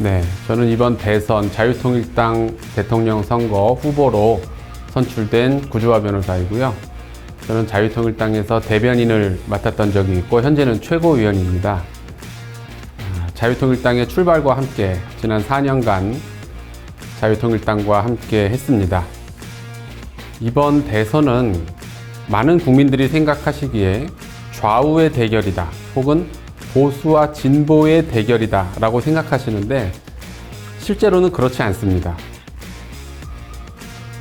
네, 저는 이번 대선 자유통일당 대통령 선거 후보로 선출된 구주화 변호사이고요. 저는 자유통일당에서 대변인을 맡았던 적이 있고 현재는 최고위원입니다. 자유통일당의 출발과 함께 지난 4년간 자유통일당과 함께 했습니다. 이번 대선은 많은 국민들이 생각하시기에 좌우의 대결이다 혹은 보수와 진보의 대결이다 라고 생각하시는데 실제로는 그렇지 않습니다.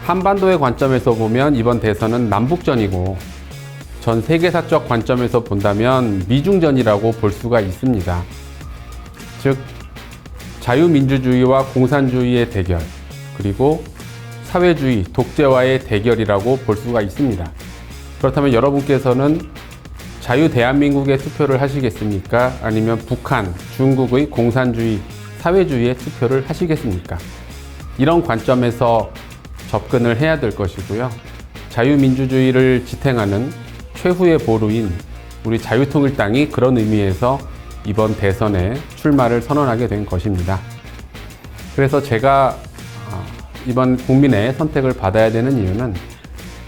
한반도의 관점에서 보면 이번 대선은 남북전이고 전 세계사적 관점에서 본다면 미중전이라고 볼 수가 있습니다. 즉 자유민주주의와 공산주의의 대결, 그리고 사회주의, 독재와의 대결이라고 볼 수가 있습니다. 그렇다면 여러분께서는 자유대한민국에 투표를 하시겠습니까? 아니면 북한, 중국의 공산주의, 사회주의에 투표를 하시겠습니까? 이런 관점에서 접근을 해야 될 것이고요. 자유민주주의를 지탱하는 최후의 보루인 우리 자유통일당이 그런 의미에서 이번 대선에 출마를 선언하게 된 것입니다. 그래서 제가 이번 국민의 선택을 받아야 되는 이유는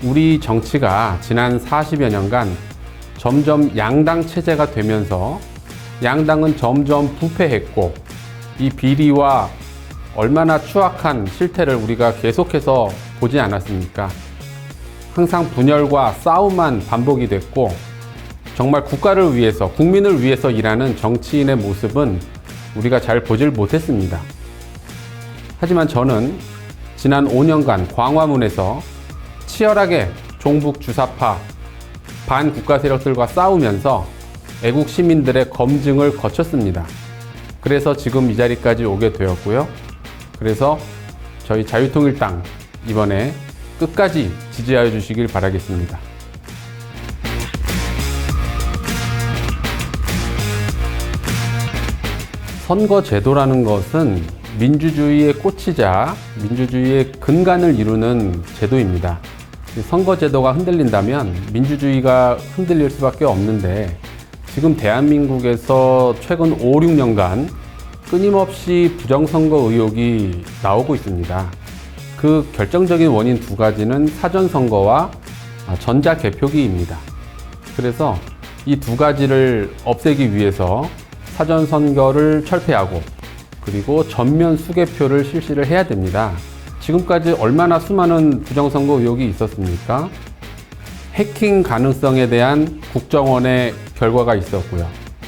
우리 정치가 지난 40여 년간 점점 양당 체제가 되면서 양당은 점점 부패했고 이 비리와 얼마나 추악한 실태를 우리가 계속해서 보지 않았습니까? 항상 분열과 싸움만 반복이 됐고 정말 국가를 위해서, 국민을 위해서 일하는 정치인의 모습은 우리가 잘 보질 못했습니다. 하지만 저는 지난 5년간 광화문에서 치열하게 종북 주사파, 반국가 세력들과 싸우면서 애국 시민들의 검증을 거쳤습니다. 그래서 지금 이 자리까지 오게 되었고요. 그래서 저희 자유통일당 이번에 끝까지 지지하여 주시길 바라겠습니다. 선거제도라는 것은 민주주의의 꽃이자 민주주의의 근간을 이루는 제도입니다. 선거제도가 흔들린다면 민주주의가 흔들릴 수밖에 없는데 지금 대한민국에서 최근 5, 6년간 끊임없이 부정선거 의혹이 나오고 있습니다. 그 결정적인 원인 두 가지는 사전선거와 전자개표기입니다. 그래서 이 두 가지를 없애기 위해서 사전선거를 철폐하고 그리고 전면 수개표를 실시를 해야 됩니다. 지금까지 얼마나 수많은 부정선거 의혹이 있었습니까? 해킹 가능성에 대한 국정원의 결과가 있었고요.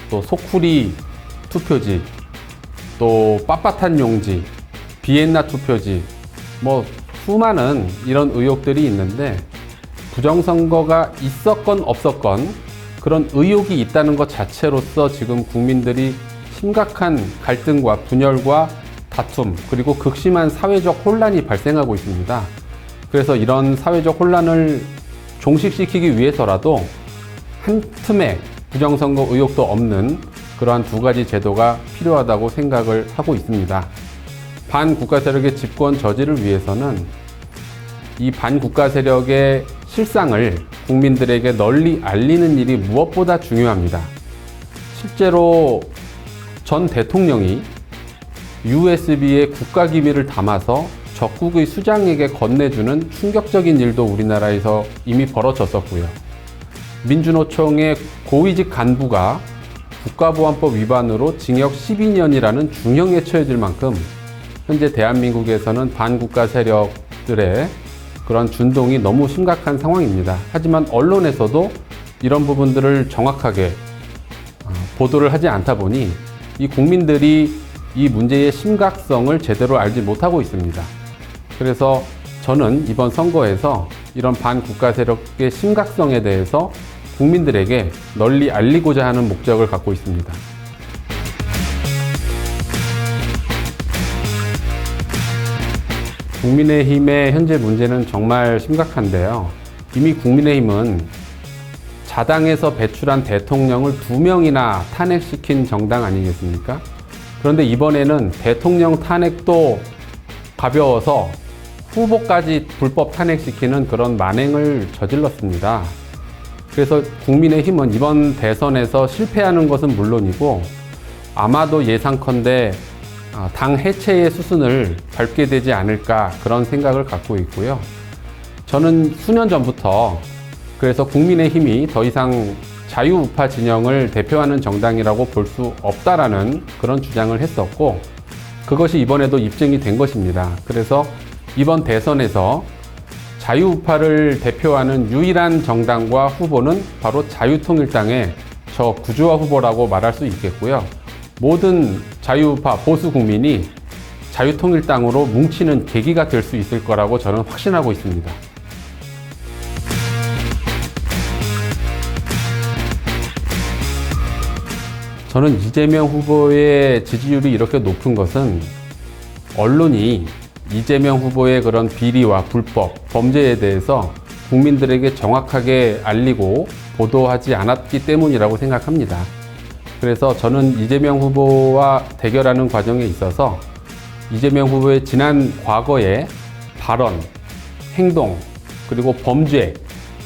또 소쿠리 투표지, 또 빳빳한 용지, 비엔나 투표지, 수많은 이런 의혹들이 있는데 부정선거가 있었건 없었건 그런 의혹이 있다는 것 자체로서 지금 국민들이 심각한 갈등과 분열과 다툼, 그리고 극심한 사회적 혼란이 발생하고 있습니다. 그래서 이런 사회적 혼란을 종식시키기 위해서라도 한 틈에 부정선거 의혹도 없는 그러한 두 가지 제도가 필요하다고 생각을 하고 있습니다. 반국가 세력의 집권 저지를 위해서는 이 반국가 세력의 실상을 국민들에게 널리 알리는 일이 무엇보다 중요합니다. 실제로 전 대통령이 USB에 국가기밀을 담아서 적국의 수장에게 건네주는 충격적인 일도 우리나라에서 이미 벌어졌었고요. 민주노총의 고위직 간부가 국가보안법 위반으로 징역 12년이라는 중형에 처해질 만큼 현재 대한민국에서는 반국가 세력들의 그런 준동이 너무 심각한 상황입니다. 하지만 언론에서도 이런 부분들을 정확하게 보도를 하지 않다 보니 이 국민들이 이 문제의 심각성을 제대로 알지 못하고 있습니다. 그래서 저는 이번 선거에서 이런 반국가 세력의 심각성에 대해서 국민들에게 널리 알리고자 하는 목적을 갖고 있습니다. 국민의힘의 현재 문제는 정말 심각한데요. 이미 국민의힘은 자당에서 배출한 대통령을 2명이나 탄핵시킨 정당 아니겠습니까? 그런데 이번에는 대통령 탄핵도 가벼워서 후보까지 불법 탄핵시키는 그런 만행을 저질렀습니다. 그래서 국민의힘은 이번 대선에서 실패하는 것은 물론이고 아마도 예상컨대 당 해체의 수순을 밟게 되지 않을까 그런 생각을 갖고 있고요. 저는 수년 전부터 그래서 국민의힘이 더 이상 자유우파 진영을 대표하는 정당이라고 볼 수 없다라는 그런 주장을 했었고, 그것이 이번에도 입증이 된 것입니다. 그래서 이번 대선에서 자유우파를 대표하는 유일한 정당과 후보는 바로 자유통일당의 저 구주화 후보라고 말할 수 있겠고요. 모든 자유우파 보수 국민이 자유통일당으로 뭉치는 계기가 될 수 있을 거라고 저는 확신하고 있습니다. 저는 이재명 후보의 지지율이 이렇게 높은 것은 언론이 이재명 후보의 그런 비리와 불법, 범죄에 대해서 국민들에게 정확하게 알리고 보도하지 않았기 때문이라고 생각합니다. 그래서 저는 이재명 후보와 대결하는 과정에 있어서 이재명 후보의 지난 과거의 발언, 행동, 그리고 범죄,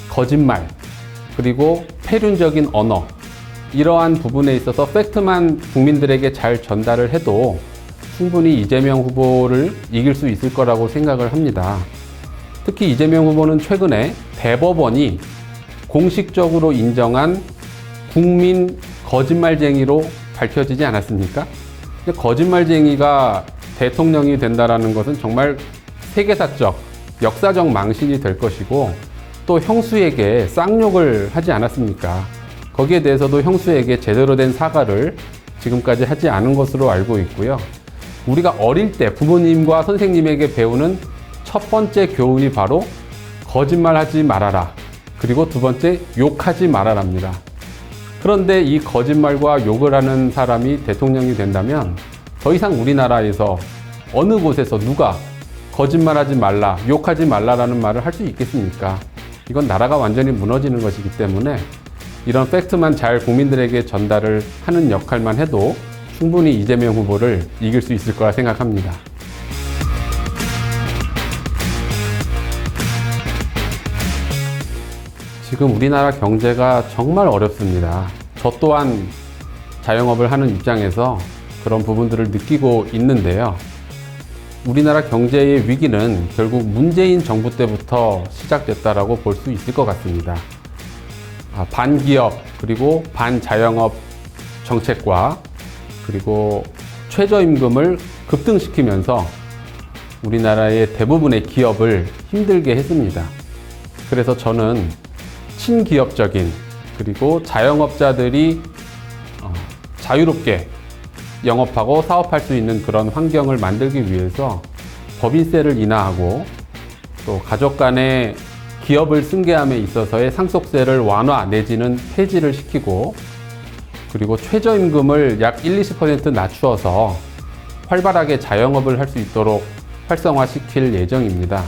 거짓말, 그리고 폐륜적인 언어, 이러한 부분에 있어서 팩트만 국민들에게 잘 전달을 해도 충분히 이재명 후보를 이길 수 있을 거라고 생각을 합니다. 특히 이재명 후보는 최근에 대법원이 공식적으로 인정한 국민 거짓말쟁이로 밝혀지지 않았습니까? 거짓말쟁이가 대통령이 된다는 것은 정말 세계사적, 역사적 망신이 될 것이고, 또 형수에게 쌍욕을 하지 않았습니까? 거기에 대해서도 형수에게 제대로 된 사과를 지금까지 하지 않은 것으로 알고 있고요. 우리가 어릴 때 부모님과 선생님에게 배우는 첫 번째 교훈이 바로 거짓말하지 말아라. 그리고 두 번째, 욕하지 말아랍니다. 그런데 이 거짓말과 욕을 하는 사람이 대통령이 된다면 더 이상 우리나라에서 어느 곳에서 누가 거짓말하지 말라, 욕하지 말라라는 말을 할 수 있겠습니까? 이건 나라가 완전히 무너지는 것이기 때문에 이런 팩트만 잘 국민들에게 전달을 하는 역할만 해도 충분히 이재명 후보를 이길 수 있을 거라 생각합니다. 지금 우리나라 경제가 정말 어렵습니다. 저 또한 자영업을 하는 입장에서 그런 부분들을 느끼고 있는데요. 우리나라 경제의 위기는 결국 문재인 정부 때부터 시작됐다라고 볼 수 있을 것 같습니다. 반기업 그리고 반자영업 정책과 그리고 최저임금을 급등시키면서 우리나라의 대부분의 기업을 힘들게 했습니다. 그래서 저는 친기업적인 그리고 자영업자들이 자유롭게 영업하고 사업할 수 있는 그런 환경을 만들기 위해서 법인세를 인하하고 또 가족 간의 기업을 승계함에 있어서의 상속세를 완화 내지는 폐지를 시키고, 그리고 최저임금을 약 20% 낮추어서 활발하게 자영업을 할 수 있도록 활성화시킬 예정입니다.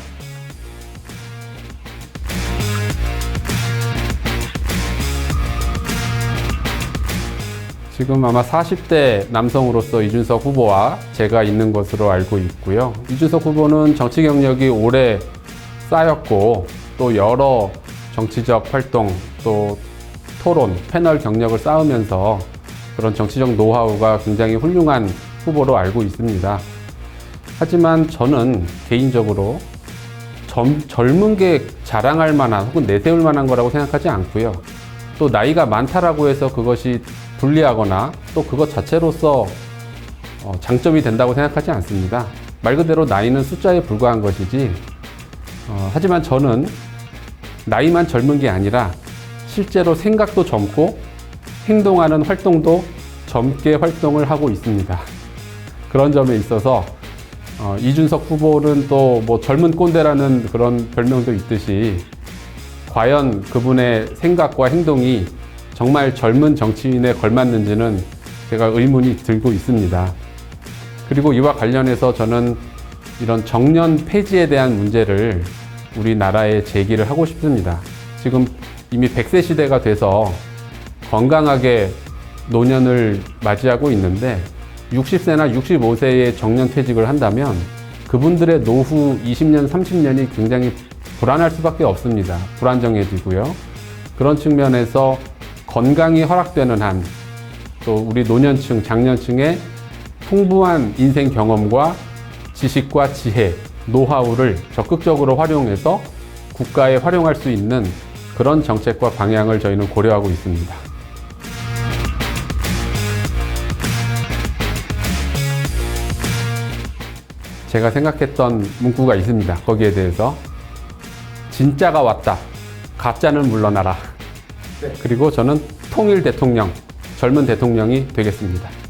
지금 아마 40대 남성으로서 이준석 후보와 제가 있는 것으로 알고 있고요. 이준석 후보는 정치 경력이 오래 쌓였고 또 여러 정치적 활동, 또 토론, 패널 경력을 쌓으면서 그런 정치적 노하우가 굉장히 훌륭한 후보로 알고 있습니다. 하지만 저는 개인적으로 젊은 게 자랑할 만한 혹은 내세울 만한 거라고 생각하지 않고요. 또 나이가 많다라고 해서 그것이 불리하거나 또 그것 자체로서 장점이 된다고 생각하지 않습니다. 말 그대로 나이는 숫자에 불과한 것이지, 하지만 저는 나이만 젊은 게 아니라 실제로 생각도 젊고 행동하는 활동도 젊게 활동을 하고 있습니다. 그런 점에 있어서 이준석 후보는 또 뭐 젊은 꼰대라는 그런 별명도 있듯이 과연 그분의 생각과 행동이 정말 젊은 정치인에 걸맞는지는 제가 의문이 들고 있습니다. 그리고 이와 관련해서 저는 이런 정년 폐지에 대한 문제를 우리나라에 제기를 하고 싶습니다. 지금 이미 100세 시대가 돼서 건강하게 노년을 맞이하고 있는데 60세나 65세에 정년퇴직을 한다면 그분들의 노후 20년, 30년이 굉장히 불안할 수밖에 없습니다. 불안정해지고요. 그런 측면에서 건강이 허락되는 한, 또 우리 노년층, 장년층의 풍부한 인생 경험과 지식과 지혜, 노하우를 적극적으로 활용해서 국가에 활용할 수 있는 그런 정책과 방향을 저희는 고려하고 있습니다. 제가 생각했던 문구가 있습니다. 거기에 대해서 진짜가 왔다. 가짜는 물러나라. 그리고 저는 통일 대통령, 젊은 대통령이 되겠습니다.